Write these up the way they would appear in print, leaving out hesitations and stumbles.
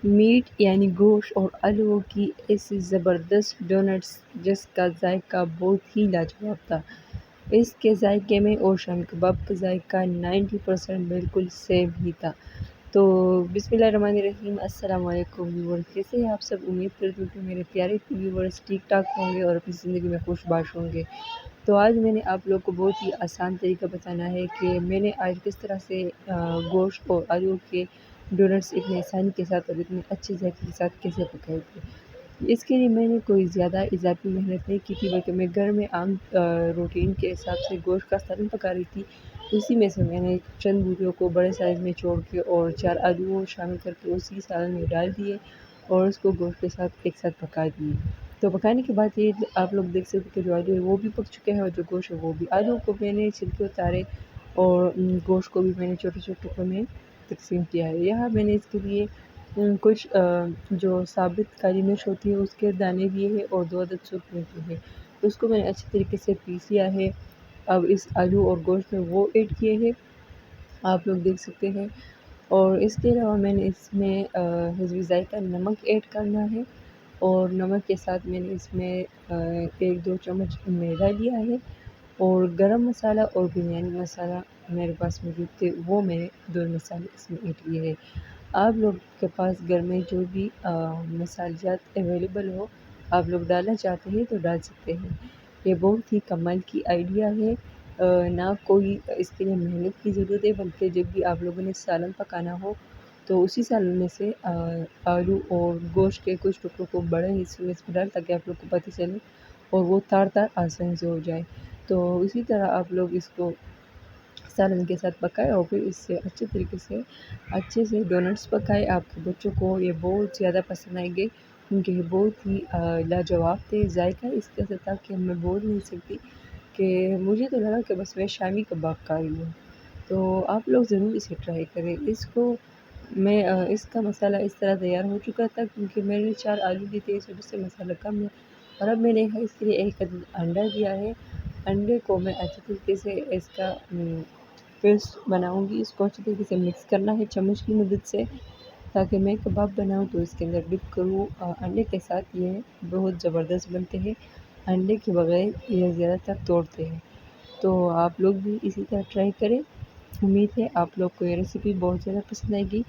Meat یعنی گوشت اور آلووں کی ایسی زبردست ڈونٹس جس کا ذائقہ بہت ہی لاجواب تھا۔ اس کے ذائقے میں اور شامی کباب کا ذائقہ 90% بالکل سیم ہی تھا۔ تو بسم اللہ الرحمن الرحیم، السلام علیکم ویورز، کیسے ہیں آپ سب؟ امید کرتی ہوں کہ میرے پیارے ویورز ٹھیک ٹھاک ہوں گے اور اپنی زندگی میں خوش باش ہوں گے۔ تو آج میں نے آپ لوگ کو بہت ہی آسان طریقہ بتانا ہے کہ میں نے آج کس طرح سے گوشت اور آلو کے ڈونٹس اتنے آسانی کے ساتھ اور اتنے اچھے ذائقے کے ساتھ کیسے پکائے تھے۔ اس کے لیے میں نے کوئی زیادہ اضافی محنت نہیں کی تھی، بلکہ میں گھر میں عام روٹین کے حساب سے گوشت کا سالن پکا رہی تھی۔ اسی میں سے میں نے چند بوٹیوں کو بڑے سائز میں چھوڑ کے اور 4 آلو شامل کر کے اسی سالن میں ڈال دیے اور اس کو گوشت کے ساتھ ایک ساتھ پکا دیے۔ تو پکانے کے بعد یہ آپ لوگ دیکھ سکتے کہ جو آلو ہے وہ بھی پک چکے ہیں اور جو گوشت ہے وہ بھی۔ آلو کو میں نے چھلکے اتارے اور گوشت کو بھی میں نے چھوٹے چھوٹے ٹکڑوں میں تقسیم کیا ہے۔ یہاں میں نے اس کے لیے کچھ جو ثابت کالی مرچ ہوتی ہے اس کے دانے لیے ہیں اور 2 عدد سرخ مرچ ہے، اس کو میں نے اچھی طریقے سے پیس لیا ہے۔ اب اس آلو اور گوشت میں وہ ایڈ کیے ہیں، آپ لوگ دیکھ سکتے ہیں۔ اور اس کے علاوہ میں نے اس میں حسب ذائقہ نمک ایڈ کرنا ہے اور نمک کے ساتھ میں نے اس میں 1-2 چمچ میدا لیا ہے اور گرم مسالہ اور بریانی مسالہ میرے پاس موجود تھے، وہ میں نے 2 مسالے اس میں ایڈ کیے ہیں۔ آپ لوگ کے پاس گھر میں جو بھی مسالہ جات اویلیبل ہو آپ لوگ ڈالنا چاہتے ہیں تو ڈال سکتے ہیں۔ یہ بہت ہی کمال کی آئیڈیا ہے، نہ کوئی اس کے لیے محنت کی ضرورت ہے، بلکہ جب بھی آپ لوگوں نے سالن پکانا ہو تو اسی سالن میں سے آلو اور گوشت کے کچھ ٹکڑوں کو بڑے حصے میں اس میں ڈال تاکہ آپ لوگ کو پتہ چلے اور وہ تار آسانی سے ہو جائے۔ تو اسی طرح آپ لوگ اس کو سالن کے ساتھ پکائے اور پھر اس سے اچھے سے ڈونٹس پکائے۔ آپ کے بچوں کو یہ بہت زیادہ پسند آئیں گے کیونکہ یہ بہت ہی لاجواب تھے۔ ذائقہ اس کا تھا کہ میں بول نہیں سکتی کہ مجھے تو لگا کہ بس میں شامی کباب کھا رہی ہوں۔ تو آپ لوگ ضرور اسے ٹرائی کریں۔ اس کا مسالہ اس طرح تیار ہو چکا تھا کیونکہ میں نے 4 آلو لیے تھے، اس وجہ سے مسالہ کم ہے۔ اور اب میں نے اس کے لیے 1 عدد انڈا دیا ہے۔ انڈے کو میں اچھی طریقے سے اس کا پیسٹ بناؤں گی، اس کو اچھی طریقے سے مکس کرنا ہے چمچ کی مدد سے تاکہ میں کباب بناؤں تو اس کے اندر ڈپ کروں۔ انڈے کے ساتھ یہ بہت زبردست بنتے ہیں، انڈے کے بغیر یہ زیادہ تر توڑتے ہیں۔ تو آپ لوگ بھی اسی طرح ٹرائی کریں۔ امید ہے آپ لوگ کو یہ ریسیپی بہت زیادہ پسند آئے گی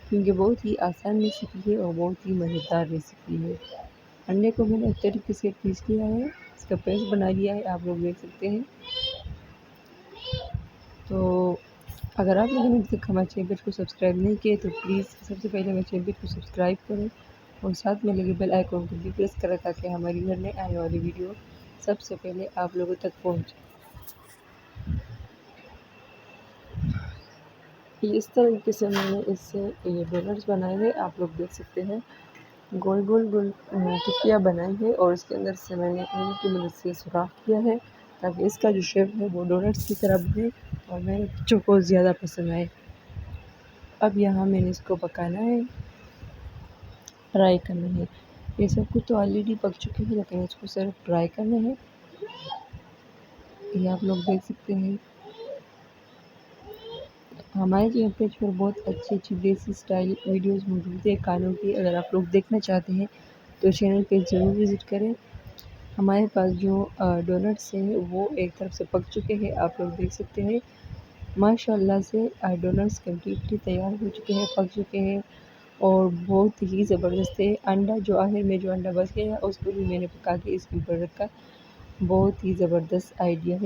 کیونکہ بہت ہی آسان ریسیپی ہے اور بہت ہی مزیدار ریسیپی ہے۔ انڈے کو میں نے اچھی طریقے سے پیس لیا ہے، اس کا پیسٹ بنا لیا ہے، آپ لوگ دیکھ سکتے ہیں۔ تو اگر آپ لوگوں نے ابھی تک ہمارے چینل کو سبسکرائب نہیں کیے تو پلیز سب سے پہلے ہمارے چینل کو سبسکرائب کریں اور ساتھ میں لگے بیل آئیکن کو بھی پریس کریں تاکہ ہماری گھر میں آنے والی ویڈیو سب سے پہلے آپ لوگوں تک پہنچے۔ اس طریقے سے میں نے اس سے یہ ڈونٹس بنائے ہیں، آپ لوگ دیکھ سکتے ہیں۔ گول ٹکیاں بنائی ہے اور اس کے اندر سے میں نے انگلی کی مدد سے سوراخ کیا ہے تاکہ اس کا جو شیپ ہے وہ ڈونٹس کی طرح بنے اور میرے بچوں کو زیادہ پسند آئے۔ اب یہاں میں نے اس کو پکانا ہے، فرائی کرنا ہے۔ یہ سب کچھ تو آلریڈی پک چکے ہیں لیکن اس کو صرف فرائی کرنا ہے۔ یہ آپ لوگ دیکھ سکتے ہیں۔ ہمارے چینل پیج پر بہت اچھی دیسی اسٹائل ویڈیوز موجود ہیں کھانوں کی، اگر آپ لوگ دیکھنا چاہتے ہیں تو چینل پیج ضرور وزٹ کریں۔ ہمارے پاس جو ڈونٹس ہیں وہ ایک طرف سے پک چکے ہیں، آپ لوگ دیکھ سکتے ہیں۔ ماشاءاللہ سے ڈونٹس کمپلیٹلی تیار ہو چکے ہیں، پک چکے ہیں اور بہت ہی زبردست ہے۔ انڈا جو آخر میں جو انڈا بچ گیا اس کو بھی میں نے پکا کے اس کے اوپر رکھا، بہت ہی زبردست آئیڈیا ہے۔